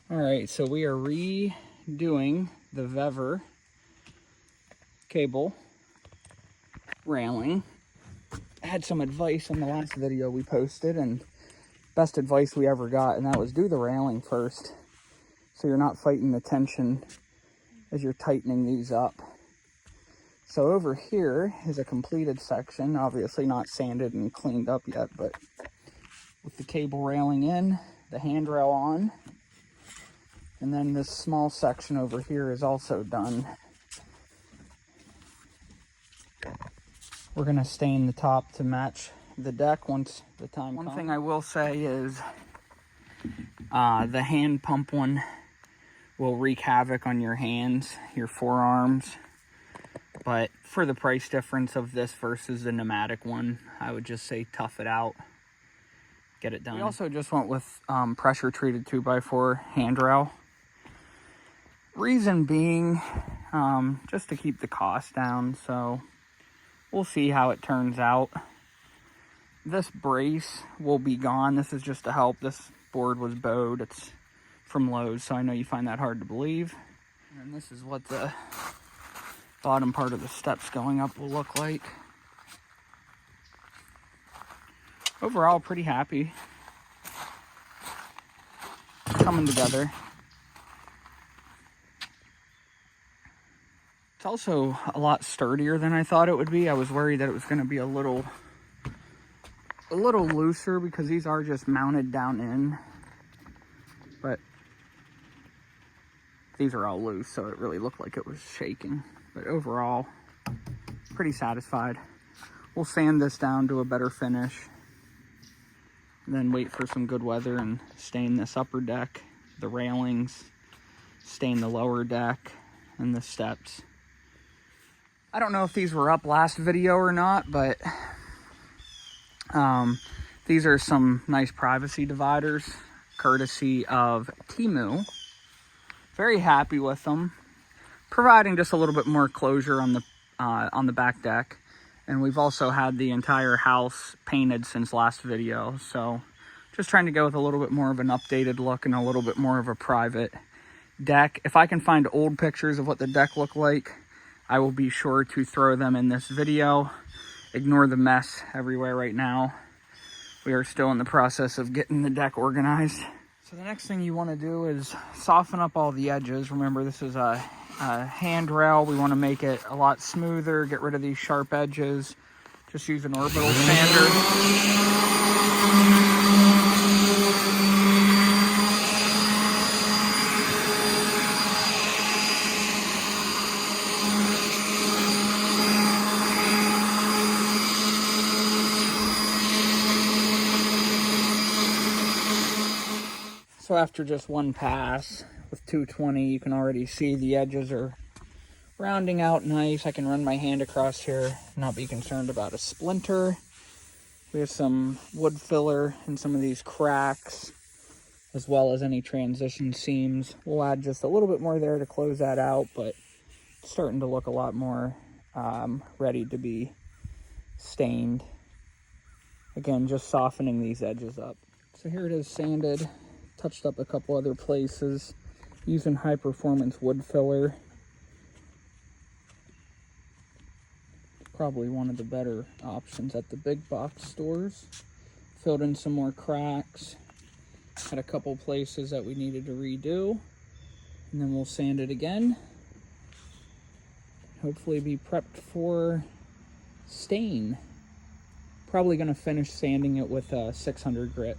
All right, so we are redoing the Vevor Cable Railing. I had some advice in the last video we posted, and best advice we ever got, and that was do the railing first, so you're not fighting the tension as you're tightening these up. So over here is a completed section, obviously not sanded and cleaned up yet, but with the cable railing in, the handrail on, and then this small section over here is also done. We're gonna stain the top to match the deck once the time comes. One thing I will say is the hand pump one will wreak havoc on your hands, your forearms. But for the price difference of this versus the pneumatic one, I would just say tough it out. Get it done. We also just went with pressure treated 2x4 handrail. Reason being, just to keep the cost down, so we'll see how it turns out. This brace will be gone. This is just to help. This board was bowed. It's from Lowe's, so I know you find that hard to believe. And this is what the bottom part of the steps going up will look like. Overall, pretty happy. Coming together. It's also a lot sturdier than I thought it would be. I was worried that it was going to be a little looser because these are just mounted down in. But these are all loose, so it really looked like it was shaking. But overall, pretty satisfied. We'll sand this down to a better finish, and then wait for some good weather and stain this upper deck, the railings, stain the lower deck, and the steps. I don't know if these were up last video or not, but these are some nice privacy dividers, courtesy of Temu. Very happy with them, providing just a little bit more closure on the back deck. And we've also had the entire house painted since last video, so just trying to go with a little bit more of an updated look and a little bit more of a private deck. If I can find old pictures of what the deck looked like, I will be sure to throw them in this video. Ignore the mess everywhere right now. We are still in the process of getting the deck organized. So the next thing you want to do is soften up all the edges. Remember, this is a handrail. We want to make it a lot smoother, get rid of these sharp edges. Just use an orbital sander. So after just one pass with 220, you can already see the edges are rounding out nice. I can run my hand across here, not be concerned about a splinter. We have some wood filler in some of these cracks, as well as any transition seams. We'll add just a little bit more there to close that out, but it's starting to look a lot more ready to be stained. Again, just softening these edges up. So here it is sanded. Touched up a couple other places using high performance wood filler. Probably one of the better options at the big box stores. Filled in some more cracks. Had a couple places that we needed to redo. And then we'll sand it again. Hopefully be prepped for stain. Probably going to finish sanding it with a 600 grit.